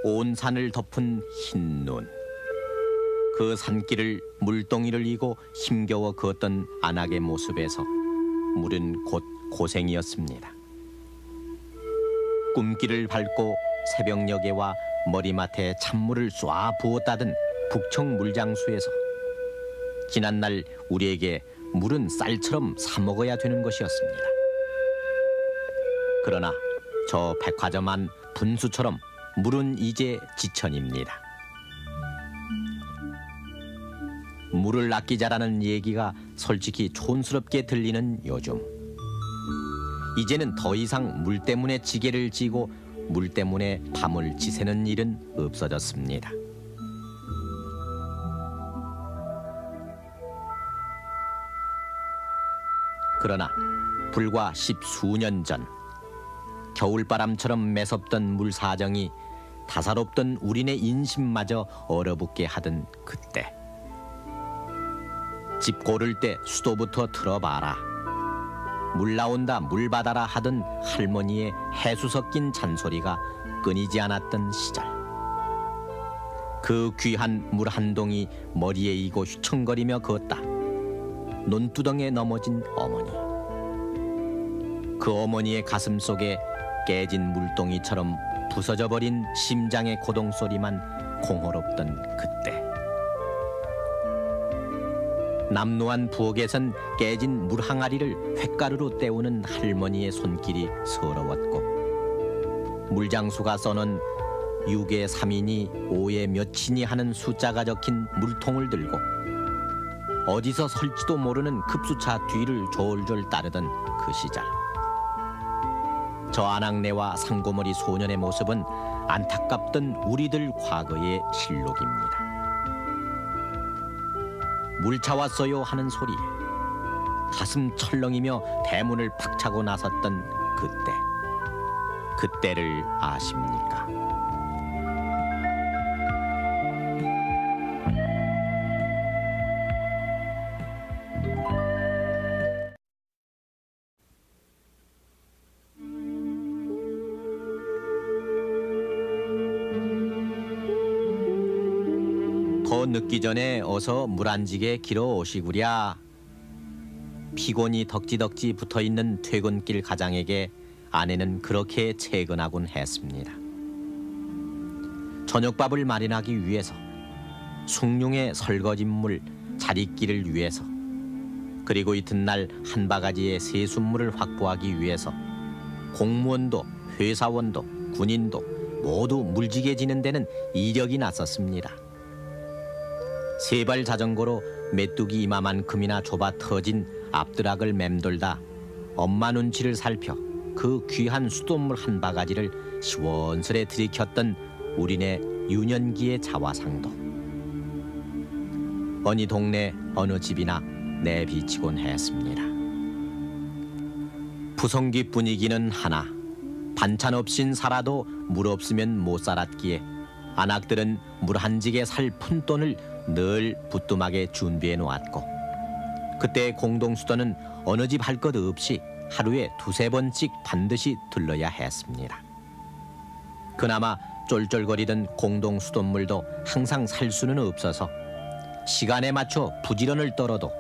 온 산을 덮은 흰 눈. 그 산길을 물동이를 이고 힘겨워 걷던 안악의 모습에서 물은 곧 고생이었습니다. 꿈길을 밟고 새벽녘에 와 머리맡에 찬물을 쏴 부었다던 북청 물장수에서 지난날 우리에게 물은 쌀처럼 사 먹어야 되는 것이었습니다. 그러나 저 백화점 안 분수처럼 물은 이제 지천입니다. 물을 아끼자라는 얘기가 솔직히 촌스럽게 들리는 요즘. 이제는 더 이상 물 때문에 지게를 지고 물 때문에 밤을 지새는 일은 없어졌습니다. 그러나 불과 십수년 전 겨울바람처럼 매섭던 물 사정이 다사롭던 우리네 인심마저 얼어붙게 하던 그때, 집 고를 때 수도부터 틀어봐라, 물 나온다 물 받아라 하던 할머니의 해수 섞인 잔소리가 끊이지 않았던 시절, 그 귀한 물 한 동이 머리에 이고 휘청거리며 걷다 논두덩에 넘어진 어머니. 그 어머니의 가슴 속에 깨진 물동이처럼 부서져버린 심장의 고동소리만 공허롭던 그때, 남루한 부엌에선 깨진 물 항아리를 횟가루로 때우는 할머니의 손길이 서러웠고, 물장수가 써놓은 6에 3이니 5에 몇이니 하는 숫자가 적힌 물통을 들고 어디서 설지도 모르는 급수차 뒤를 졸졸 따르던 그 시절, 저 안악내와 상고머리 소년의 모습은 안타깝던 우리들 과거의 실록입니다. 물 차왔어요 하는 소리에 가슴 철렁이며 대문을 팍 차고 나섰던 그때, 그때를 아십니까? 더 늦기 전에 어서 물 한 지게 길어 오시구랴. 피곤이 덕지덕지 붙어있는 퇴근길 가장에게 아내는 그렇게 채근하곤 했습니다. 저녁밥을 마련하기 위해서, 숭늉의 설거짓물, 자릿기를 위해서, 그리고 이튿날 한 바가지의 세숫물을 확보하기 위해서 공무원도 회사원도 군인도 모두 물지게 지는 데는 이력이 났었습니다. 세발 자전거로 메뚜기 이마만큼이나 좁아 터진 앞드락을 맴돌다 엄마 눈치를 살펴 그 귀한 수돗물 한 바가지를 시원스레 들이켰던 우리네 유년기의 자화상도, 어느 동네 어느 집이나 내비치곤 했습니다. 부성기 분위기는 하나, 반찬 없인 살아도 물 없으면 못 살았기에 안악들은 물 한 지게 살 푼돈을 늘 부뚜막에 준비해 놓았고, 그때 공동수도는 어느 집 할 것 없이 하루에 2~3번씩 반드시 들러야 했습니다. 그나마 쫄쫄거리던 공동수돗물도 항상 살 수는 없어서 시간에 맞춰 부지런을 떨어도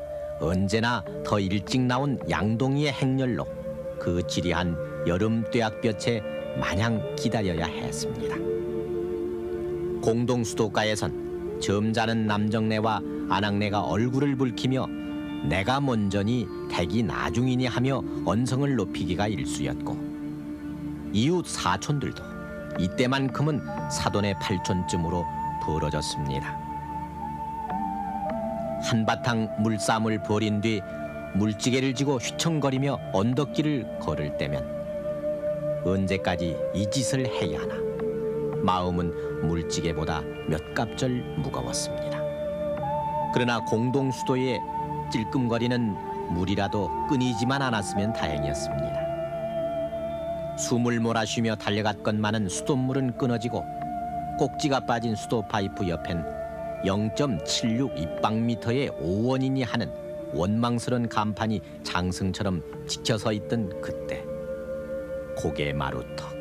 언제나 더 일찍 나온 양동이의 행렬로 그 지리한 여름 뙤약볕에 마냥 기다려야 했습니다. 공동수도가에선 점잖은 남정네와 안악내가 얼굴을 붉히며 내가 먼저니 댁이 나중이니 하며 언성을 높이기가 일쑤였고, 이웃 사촌들도 이때만큼은 사돈의 팔촌쯤으로 벌어졌습니다. 한바탕 물싸움을 벌인 뒤 물지개를 지고 휘청거리며 언덕길을 걸을 때면 언제까지 이 짓을 해야 하나 마음은 물지개보다 몇 갑절 무거웠습니다. 그러나 공동수도에 찔끔거리는 물이라도 끊이지만 않았으면 다행이었습니다. 숨을 몰아쉬며 달려갔건만은 수돗물은 끊어지고 꼭지가 빠진 수도 파이프 옆엔 0.76 입방미터의 5원이니 하는 원망스런 간판이 장승처럼 지켜서 있던 그때, 고개 마루터.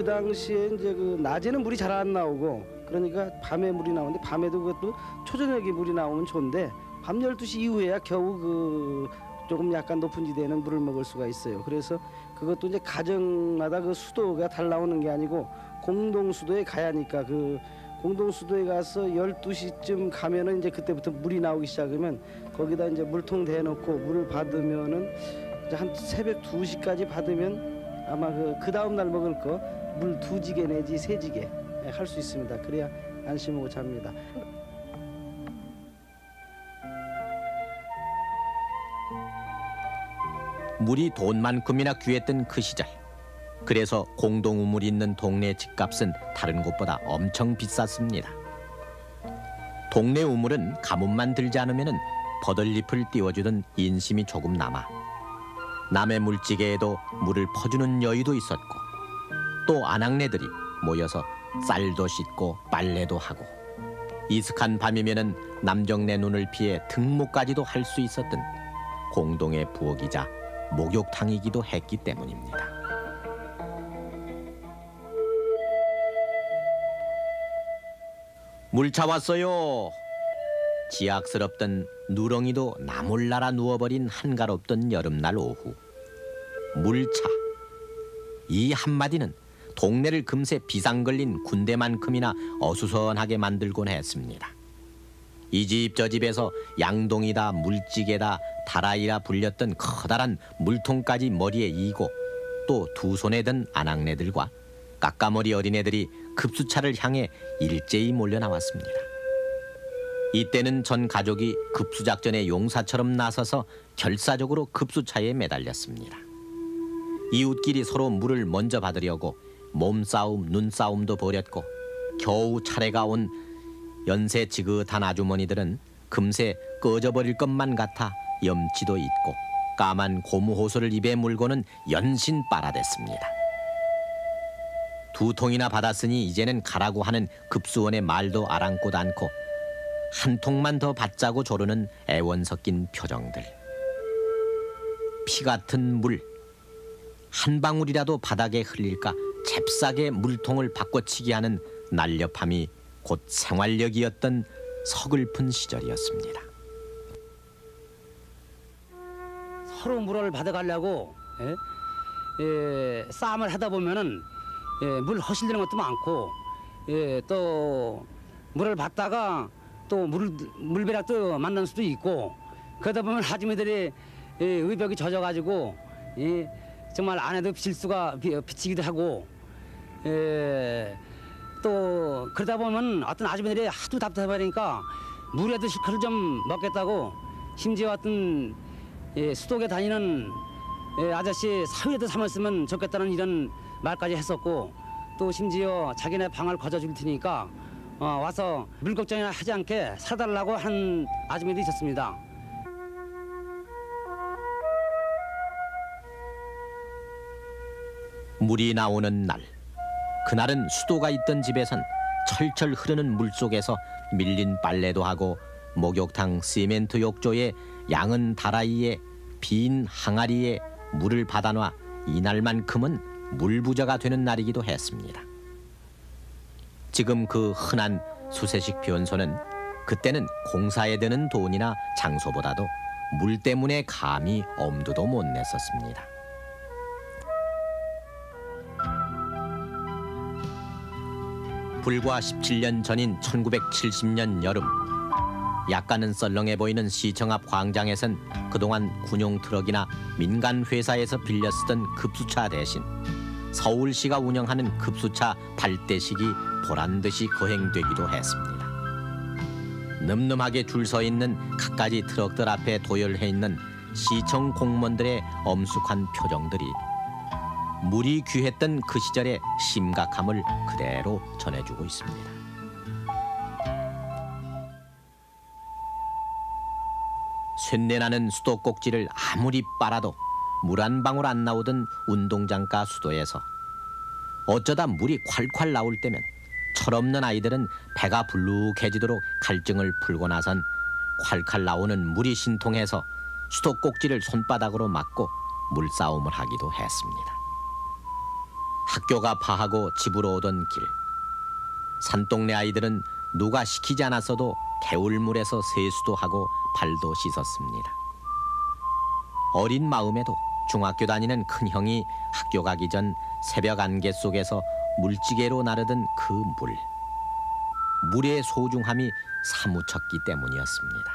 그 당시에 이제 그 낮에는 물이 잘 안 나오고 그러니까 밤에 물이 나오는데 밤에도 그것도 초저녁에 물이 나오면 좋은데 밤 12시 이후에야 겨우 그 조금 약간 높은 지대에는 물을 먹을 수가 있어요. 그래서 그것도 이제 가정마다 그 수도가 달 나오는 게 아니고 공동 수도에 가야 하니까 그 공동 수도에 가서 12시쯤 가면은 이제 그때부터 물이 나오기 시작하면 거기다 이제 물통 대놓고 물을 받으면은 이제 한 새벽 2시까지 받으면 아마 그 다음 날 먹을 거 물 2지게 내지 3지게 할 수 있습니다. 그래야 안심하고 잡니다. 물이 돈만큼이나 귀했던 그 시절. 그래서 공동우물이 있는 동네 집값은 다른 곳보다 엄청 비쌌습니다. 동네 우물은 가뭄만 들지 않으면 버들잎을 띄워주던 인심이 조금 남아 남의 물지개에도 물을 퍼주는 여유도 있었고 또 아낙네들이 모여서 쌀도 씻고 빨래도 하고 이슥한 밤이면은 남정네 눈을 피해 등목까지도 할 수 있었던 공동의 부엌이자 목욕탕이기도 했기 때문입니다. 물 차왔어요. 지약스럽던 누렁이도 나몰라라 누워버린 한가롭던 여름날 오후. 물차. 이 한마디는 동네를 금세 비상 걸린 군대만큼이나 어수선하게 만들곤 했습니다. 이 집 저 집에서 양동이다 물찌개다 다라이라 불렸던 커다란 물통까지 머리에 이고 또 두 손에 든 아낙네들과 까까머리 어린애들이 급수차를 향해 일제히 몰려 나왔습니다. 이때는 전 가족이 급수작전의 용사처럼 나서서 결사적으로 급수차에 매달렸습니다. 이웃끼리 서로 물을 먼저 받으려고 몸싸움, 눈싸움도 벌였고 겨우 차례가 온 연세 지긋한 아주머니들은 금세 꺼져버릴 것만 같아 염치도 있고 까만 고무호소를 입에 물고는 연신 빨아댔습니다. 2통이나 받았으니 이제는 가라고 하는 급수원의 말도 아랑곳 않고 한 통만 더 받자고 조르는 애원 섞인 표정들. 피 같은 물, 한 방울이라도 바닥에 흘릴까 잽싸게 물통을 바꿔치기 하는 날렵함이 곧 생활력이었던 서글픈 시절이었습니다. 서로 물을 받아가려고 싸움을 하다 보면은 물 허실되는 것도 많고 또 물을 받다가 또 물벼락도 만날 수도 있고 그러다 보면 아주머니들이 의벽이 젖어가지고 정말 안에도 실수가 비치기도 하고 또 그러다 보면 어떤 아주머니들이 하도 답답해버리니까 물에도 실컷을 좀 먹겠다고 심지어 어떤 수독에 다니는 아저씨 사위에도 삼았으면 좋겠다는 이런 말까지 했었고 또 심지어 자기네 방을 거저줄 테니까 와서 물 걱정이나 하지 않게 사달라고 한 아주머니도 있었습니다. 물이 나오는 날, 그날은 수도가 있던 집에선 철철 흐르는 물 속에서 밀린 빨래도 하고 목욕탕 시멘트 욕조에 양은 다라이에 빈 항아리에 물을 받아놔 이날만큼은 물부자가 되는 날이기도 했습니다. 지금 그 흔한 수세식 변소는 그때는 공사에 드는 돈이나 장소보다도 물 때문에 감히 엄두도 못 냈었습니다. 불과 17년 전인 1970년 여름, 약간은 썰렁해 보이는 시청 앞 광장에선 그동안 군용 트럭이나 민간 회사에서 빌려 쓰던 급수차 대신 서울시가 운영하는 급수차 발대식이 보란듯이 거행되기도 했습니다. 늠름하게 줄 서 있는 갖가지 트럭들 앞에 도열해 있는 시청 공무원들의 엄숙한 표정들이 물이 귀했던 그 시절의 심각함을 그대로 전해주고 있습니다. 쇳내나는 수도꼭지를 아무리 빨아도 물 한 방울 안 나오던 운동장가 수도에서 어쩌다 물이 콸콸 나올 때면 철없는 아이들은 배가 불룩해지도록 갈증을 풀고 나선 콸콸 나오는 물이 신통해서 수도꼭지를 손바닥으로 막고 물싸움을 하기도 했습니다. 학교가 파하고 집으로 오던 길. 산동네 아이들은 누가 시키지 않았어도 개울물에서 세수도 하고 발도 씻었습니다. 어린 마음에도 중학교 다니는 큰형이 학교 가기 전 새벽 안개 속에서 물지개로 나르던 그 물. 물의 소중함이 사무쳤기 때문이었습니다.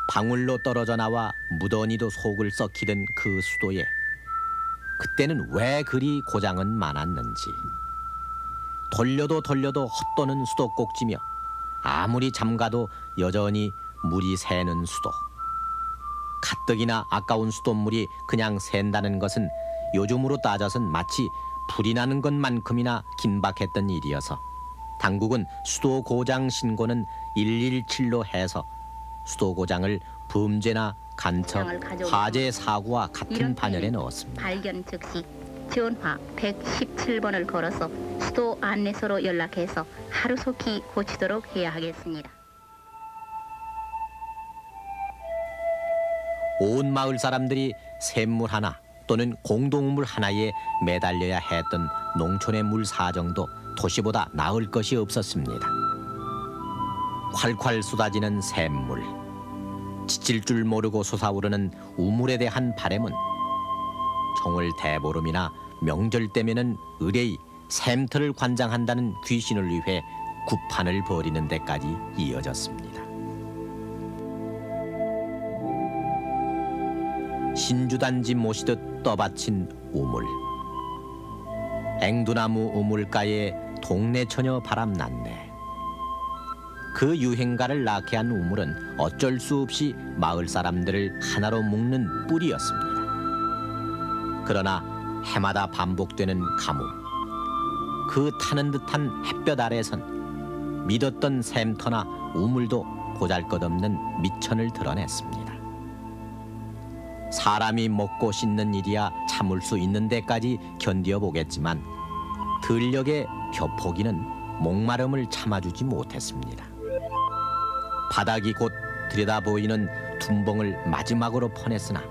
방울로 떨어져 나와 무더니도 속을 썩히던 그 수도에 그때는 왜 그리 고장은 많았는지. 돌려도 헛도는 수도꼭지며 아무리 잠가도 여전히 물이 새는 수도. 가뜩이나 아까운 수돗물이 그냥 샌다는 것은 요즘으로 따져선 마치 불이 나는 것만큼이나 긴박했던 일이어서 당국은 수도 고장 신고는 117로 해서 수도 고장을 범죄나 간첩, 화재 사고와 같은 반열에 넣었습니다. 발견 즉시 전화 117번을 걸어서 수도 안내소로 연락해서 하루속히 고치도록 해야 하겠습니다. 온 마을 사람들이 샘물 하나 또는 공동물 하나에 매달려야 했던 농촌의 물 사정도 도시보다 나을 것이 없었습니다. 콸콸 쏟아지는 샘물, 지칠 줄 모르고 솟아오르는 우물에 대한 바람은 정월 대보름이나 명절 때면은 의뢰이 샘터를 관장한다는 귀신을 위해 구판을 벌이는 데까지 이어졌습니다. 신주단지 모시듯 떠받친 우물. 앵두나무 우물가에 동네 처녀 바람 났네. 그 유행가를 낳게 한 우물은 어쩔 수 없이 마을 사람들을 하나로 묶는 뿔이었습니다. 그러나 해마다 반복되는 가뭄, 그 타는 듯한 햇볕 아래선 믿었던 샘터나 우물도 보잘것없는 미천을 드러냈습니다. 사람이 먹고 씻는 일이야 참을 수 있는 데까지 견뎌보겠지만 들녘의 벼포기는 목마름을 참아주지 못했습니다. 바닥이 곧 들여다보이는 둔벙을 마지막으로 퍼냈으나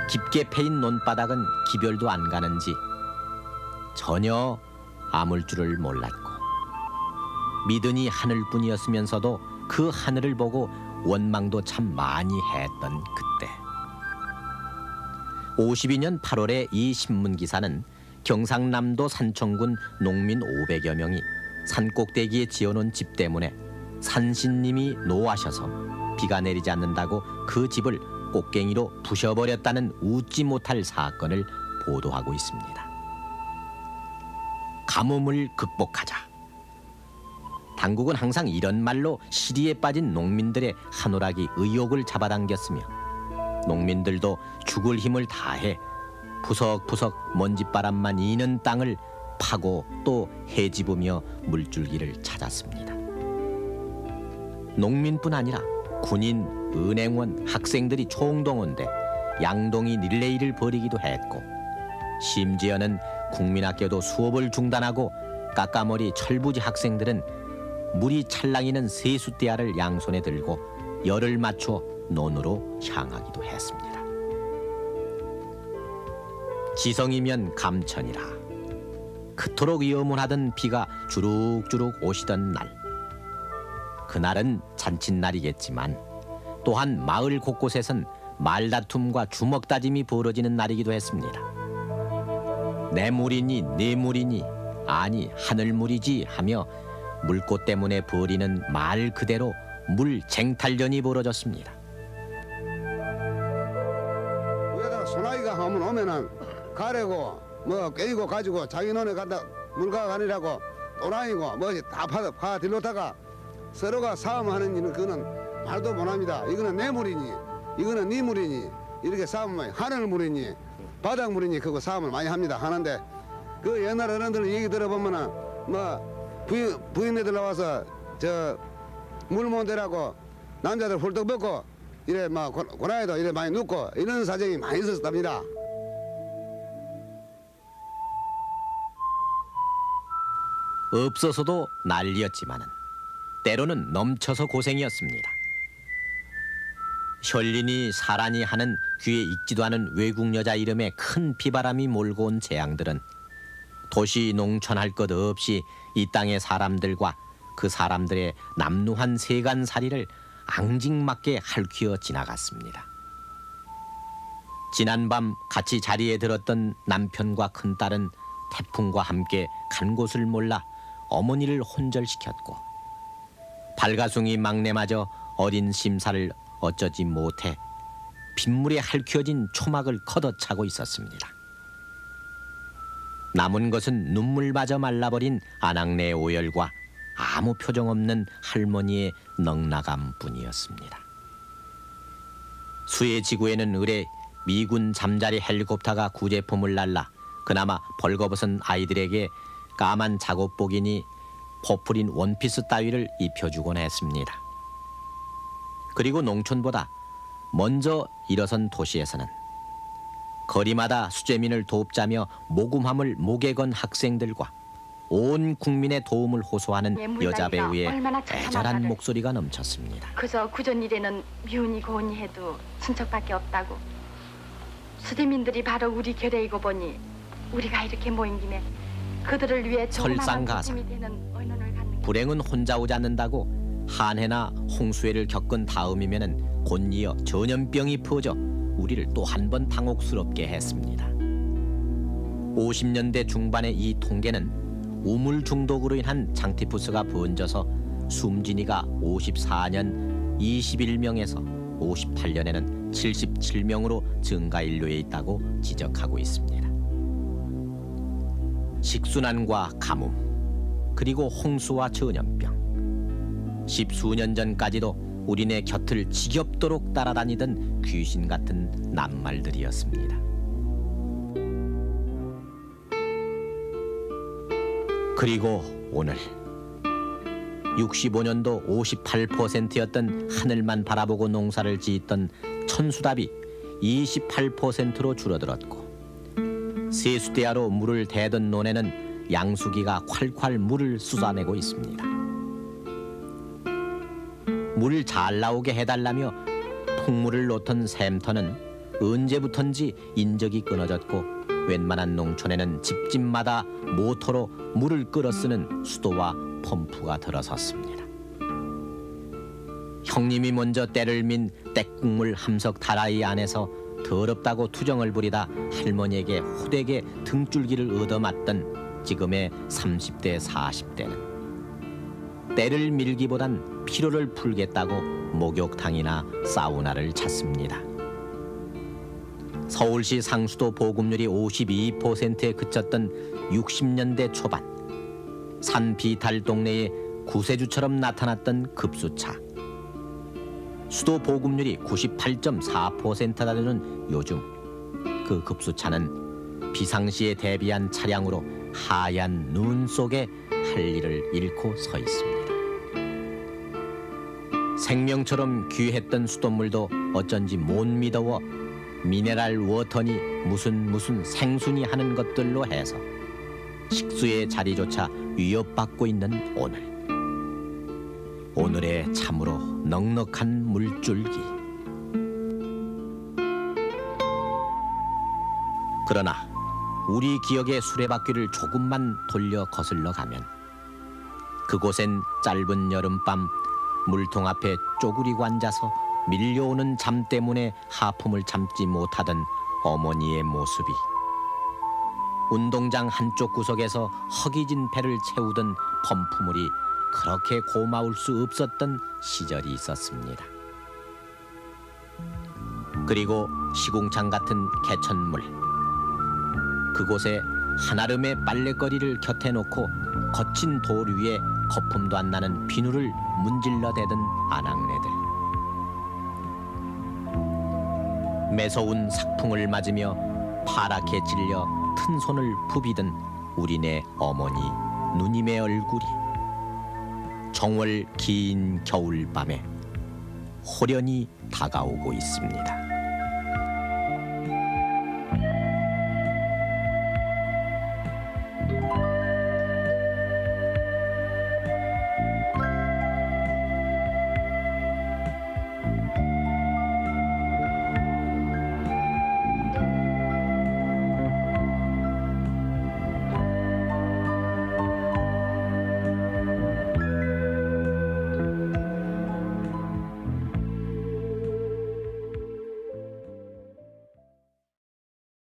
깊게 패인 논바닥은 기별도 안 가는지 전혀 아물 줄을 몰랐고 믿으니 하늘뿐이었으면서도 그 하늘을 보고 원망도 참 많이 했던 그때. 52년 8월에 이 신문기사는 경상남도 산청군 농민 500여 명이 산꼭대기에 지어놓은 집 때문에 산신님이 노하셔서 비가 내리지 않는다고 그 집을 꽃갱이로 부셔버렸다는 웃지 못할 사건을 보도하고 있습니다. 가뭄을 극복하자. 당국은 항상 이런 말로 시리에 빠진 농민들의 한오라기 의욕을 잡아당겼으며 농민들도 죽을 힘을 다해 부석부석 먼지바람만 이는 땅을 파고 또 헤집으며 물줄기를 찾았습니다. 농민뿐 아니라 군인, 은행원, 학생들이 총동원돼 양동이 릴레이를 벌이기도 했고 심지어는 국민학교도 수업을 중단하고 까까머리 철부지 학생들은 물이 찰랑이는 세숫대야를 양손에 들고 열을 맞춰 논으로 향하기도 했습니다. 지성이면 감천이라. 그토록 염원하던 비가 주룩주룩 오시던 날. 그날은 잔칫날이겠지만 또한 마을 곳곳에선 말다툼과 주먹다짐이 벌어지는 날이기도 했습니다. 내 물이니 네 물이니 아니 하늘물이지 하며 물꽃 때문에 벌이는 말 그대로 물 쟁탈전이 벌어졌습니다. 위에다가 소나기가 한번 오면은 가래고 뭐 깨이고 가지고 자기 논에 간다 물가가 아니라고 또라이고 뭐지 다 파 들러다가 서로가 싸움하는 일은 그거는 말도 못합니다. 이거는 내 물이니 이거는 네 물이니 이렇게 싸움을 하늘 물이니 바닥 물이니 그거 싸움을 많이 합니다. 하는데 그 옛날 어른들 얘기 들어보면은 뭐 부인네들 나와서 저 물 못 대라고 남자들 훌떡 벗고 이래 막 고나이도 이래 많이 눕고 이런 사정이 많이 있었답니다. 없어서도 난리였지만은 때로는 넘쳐서 고생이었습니다. 혈린이 사란이 하는 귀에 익지도 않은 외국 여자 이름에 큰 비바람이 몰고 온 재앙들은 도시 농촌 할 것 없이 이 땅의 사람들과 그 사람들의 남루한 세간살이를 앙증맞게 핥히어 지나갔습니다. 지난밤 같이 자리에 들었던 남편과 큰딸은 태풍과 함께 간 곳을 몰라 어머니를 혼절시켰고 발가숭이 막내마저 어린 심사를 어쩌지 못해 빗물에 핥혀진 초막을 걷어차고 있었습니다. 남은 것은 눈물마저 말라버린 아낙네 오열과 아무 표정 없는 할머니의 넉나감 뿐이었습니다. 수해 지구에는 의뢰 미군 잠자리 헬리콥터가 구제품을 날라 그나마 벌거벗은 아이들에게 까만 작업복이니 퍼풀인 원피스 따위를 입혀주곤 했습니다. 그리고 농촌보다 먼저 일어선 도시에서는 거리마다 수재민을 돕자며 모금함을 목에 건 학생들과 온 국민의 도움을 호소하는 여자 배우의 애절한 목소리가 넘쳤습니다. 그저 구전 일에는 미운이 고운이 해도 친척밖에 없다고. 수재민들이 바로 우리 결의이고 보니 우리가 이렇게 모인 김에 그들을 위해 설상가상. 불행은 혼자 오지 않는다고 한해나 홍수해를 겪은 다음이면은 곧이어 전염병이 퍼져 우리를 또 한 번 당혹스럽게 했습니다. 50년대 중반의 이 통계는 우물 중독으로 인한 장티푸스가 번져서 숨진 이가 54년 21명에서 58년에는 77명으로 증가인료에 있다고 지적하고 있습니다. 식순환과 가뭄, 그리고 홍수와 전염병. 십수년 전까지도 우리네 곁을 지겹도록 따라다니던 귀신 같은 낱말들이었습니다. 그리고 오늘 65년도 58%였던 하늘만 바라보고 농사를 짓던 천수답이 28%로 줄어들었고 세수대야로 물을 대던 논에는 양수기가 콸콸 물을 쏟아내고 있습니다. 물 잘 나오게 해달라며 풍물을 놓던 샘터는 언제부턴지 인적이 끊어졌고 웬만한 농촌에는 집집마다 모터로 물을 끌어 쓰는 수도와 펌프가 들어섰습니다. 형님이 먼저 때를 민 떼국물 함석 다라이 안에서 더럽다고 투정을 부리다 할머니에게 호되게 등줄기를 얻어맞던 지금의 30대 40대는 때를 밀기보단 피로를 풀겠다고 목욕탕이나 사우나를 찾습니다. 서울시 상수도 보급률이 52%에 그쳤던 60년대 초반 산 비탈 동네에 구세주처럼 나타났던 급수차. 수도 보급률이 98.4%나 되는 요즘 그 급수차는 비상시에 대비한 차량으로 하얀 눈 속에 할 일을 잃고 서 있습니다. 생명처럼 귀했던 수돗물도 어쩐지 못 믿어워 미네랄 워터니 무슨 생순이 하는 것들로 해서 식수의 자리조차 위협받고 있는 오늘의 참으로 넉넉한 물줄기. 그러나 우리 기억의 수레바퀴를 조금만 돌려 거슬러 가면 그곳엔 짧은 여름밤 물통 앞에 쪼그리고 앉아서 밀려오는 잠 때문에 하품을 참지 못하던 어머니의 모습이, 운동장 한쪽 구석에서 허기진 배를 채우던 펌프물이 그렇게 고마울 수 없었던 시절이 있었습니다. 그리고 시궁창 같은 개천물, 그곳에 한아름의 빨래거리를 곁에 놓고 거친 돌 위에 거품도 안 나는 비누를 문질러대던 아낙네들, 매서운 삭풍을 맞으며 파랗게 찔려 튼 손을 부비던 우리네 어머니 누님의 얼굴이 정월 긴 겨울밤에 호련히 다가오고 있습니다.